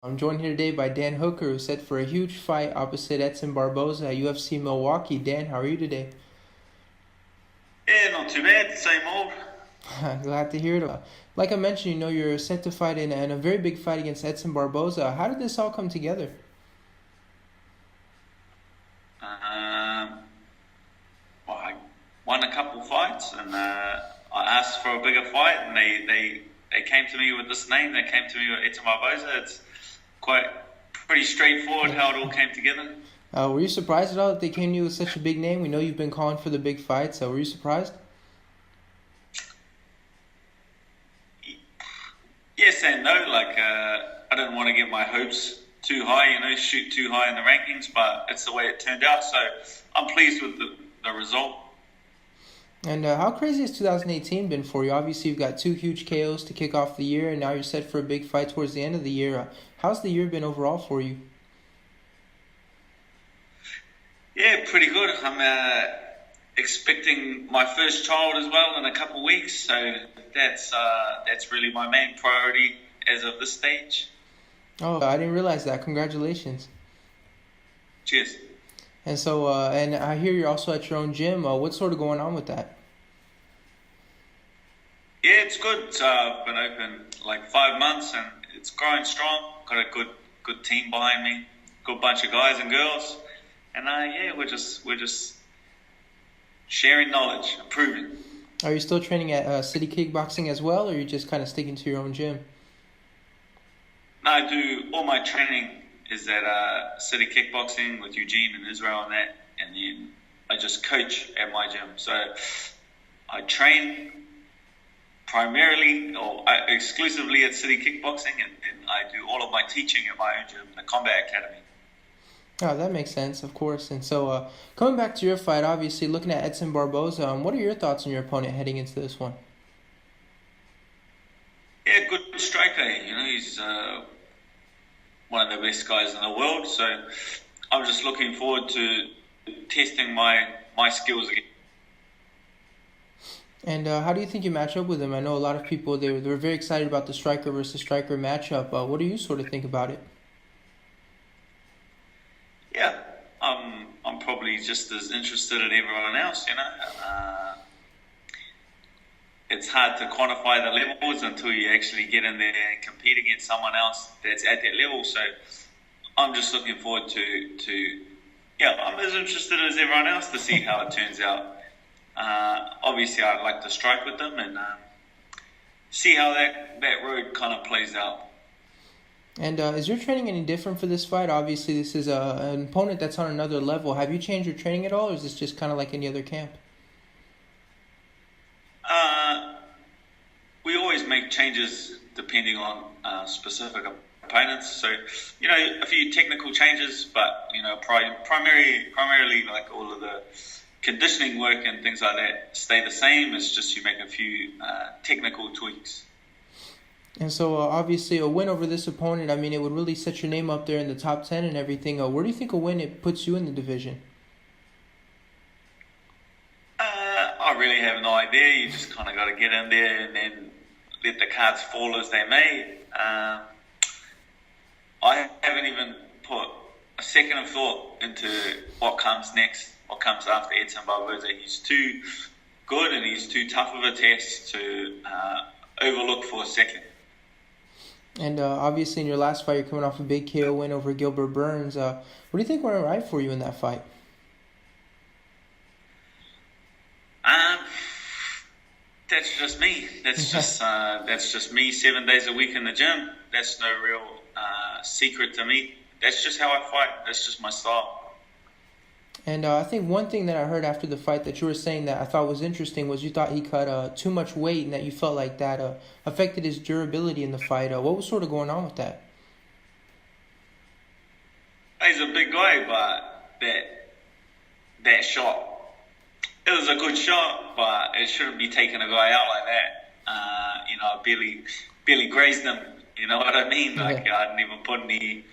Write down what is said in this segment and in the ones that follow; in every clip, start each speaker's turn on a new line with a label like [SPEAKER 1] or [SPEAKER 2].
[SPEAKER 1] I'm joined here today by Dan Hooker, who's set for a huge fight opposite Edson Barboza at UFC Milwaukee. Dan, how are you today?
[SPEAKER 2] Yeah, not too bad. Same old.
[SPEAKER 1] Glad to hear it. Like I mentioned, you're set to fight in a very big fight against Edson Barboza. How did this all come together?
[SPEAKER 2] Well, I won a couple fights, and I asked for a bigger fight, and they came to me with this name. They came to me with Edson Barboza. It's quite pretty straightforward how it all came together.
[SPEAKER 1] Were you surprised at all that they came to you with such a big name? We know you've been calling for the big fights. Were you surprised?
[SPEAKER 2] Yes and no. I didn't want to get my hopes too high, shoot too high in the rankings, but it's the way it turned out. So I'm pleased with the result.
[SPEAKER 1] And how crazy has 2018 been for you? Obviously, you've got two huge KOs to kick off the year, and now you're set for a big fight towards the end of the year. How's the year been overall for you?
[SPEAKER 2] Yeah, pretty good. I'm expecting my first child as well in a couple of weeks, so that's really my main priority as of this stage.
[SPEAKER 1] Oh, I didn't realize that. Congratulations.
[SPEAKER 2] Cheers.
[SPEAKER 1] And so, and I hear you're also at your own gym. What's sort of going on with that?
[SPEAKER 2] Yeah, it's good. I've been open like 5 months, and it's growing strong. Got a good team behind me, good bunch of guys and girls, and we're just sharing knowledge, improving.
[SPEAKER 1] Are you still training at City Kickboxing as well, or are you just kind of sticking to your own gym?
[SPEAKER 2] No, I do all my training is at City Kickboxing with Eugene and Israel and that, and then I just coach at my gym. So I train primarily or exclusively at City Kickboxing, and I do all of my teaching at my own gym, the Combat Academy.
[SPEAKER 1] Oh, that makes sense, of course. And so, coming back to your fight, obviously looking at Edson Barboza, what are your thoughts on your opponent heading into this one?
[SPEAKER 2] Yeah, good striker. He's one of the best guys in the world. So I'm just looking forward to testing my skills again.
[SPEAKER 1] And how do you think you match up with him? I know a lot of people, they're very excited about the striker versus striker matchup. What do you sort of think about it?
[SPEAKER 2] Yeah, I'm probably just as interested as everyone else, It's hard to quantify the levels until you actually get in there and compete against someone else that's at that level. So I'm just looking forward to I'm as interested as everyone else to see how it turns out. Obviously, I'd like to strike with them and see how that road kind of plays out.
[SPEAKER 1] And is your training any different for this fight? Obviously, this is an opponent that's on another level. Have you changed your training at all, or is this just kind of like any other camp?
[SPEAKER 2] We always make changes depending on specific opponents. So, a few technical changes, but, primarily like all of the conditioning work and things like that stay the same. It's just you make a few technical tweaks.
[SPEAKER 1] And so, obviously, a win over this opponent, it would really set your name up there in the top 10 and everything. Where do you think a win it puts you in the division?
[SPEAKER 2] I really have no idea. You just kind of got to get in there and then let the cards fall as they may. I haven't even put a second of thought into what comes next, what comes after Edson Barboza. He's too good and he's too tough of a test to overlook for a second.
[SPEAKER 1] And obviously, in your last fight, you're coming off a big KO win over Gilbert Burns. What do you think went right for you in that fight?
[SPEAKER 2] That's just me. That's just me 7 days a week in the gym. That's no real secret to me. That's just how I fight. That's just my style.
[SPEAKER 1] And I think one thing that I heard after the fight that you were saying that I thought was interesting was you thought he cut too much weight and that you felt like that affected his durability in the fight. What was sort of going on with that?
[SPEAKER 2] He's a big guy, but that shot, it was a good shot, but it shouldn't be taking a guy out like that. I barely grazed him. You know what I mean? I didn't even put any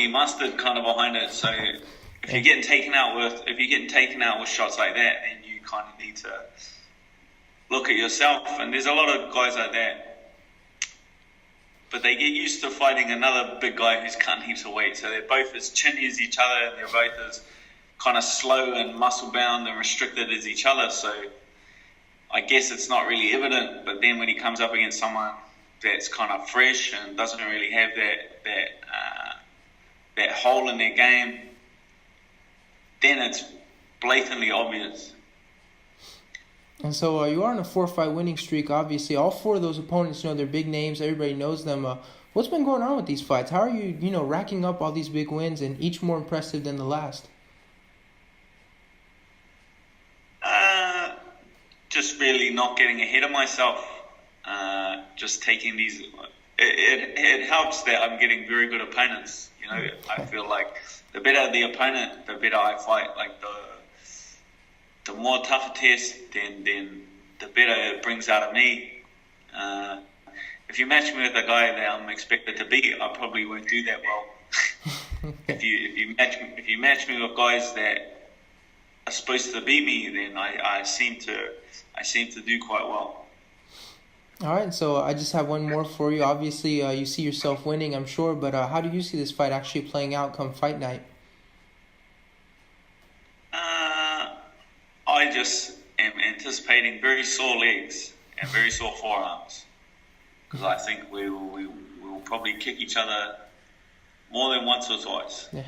[SPEAKER 2] mustard kind of behind it. So if you're getting taken out with shots like that, then you kind of need to look at yourself. And there's a lot of guys like that. but they get used to fighting another big guy who's cutting heaps of weight. So they're both as chinny as each other, and they're both as kind of slow and muscle bound and restricted as each other. So I guess it's not really evident. But then when he comes up against someone that's kind of fresh and doesn't really have that hole in their game, then it's blatantly obvious.
[SPEAKER 1] And so you are on a 4-fight winning streak, obviously. All 4 of those opponents, they're big names. Everybody knows them. What's been going on with these fights? How are you, racking up all these big wins and each more impressive than the last?
[SPEAKER 2] Just really not getting ahead of myself. Just taking these... It helps that I'm getting very good opponents. I feel like the better the opponent, the better I fight. Like the more tougher test, then the better it brings out of me. If you match me with a guy that I'm expected to beat, I probably won't do that well. If you match me with guys that are supposed to beat me, then I seem to do quite well.
[SPEAKER 1] All right, so I just have one more for you. Obviously, you see yourself winning, I'm sure, but how do you see this fight actually playing out come fight night?
[SPEAKER 2] I just am anticipating very sore legs and very sore forearms, because I think we will probably kick each other more than once or twice.
[SPEAKER 1] Yeah.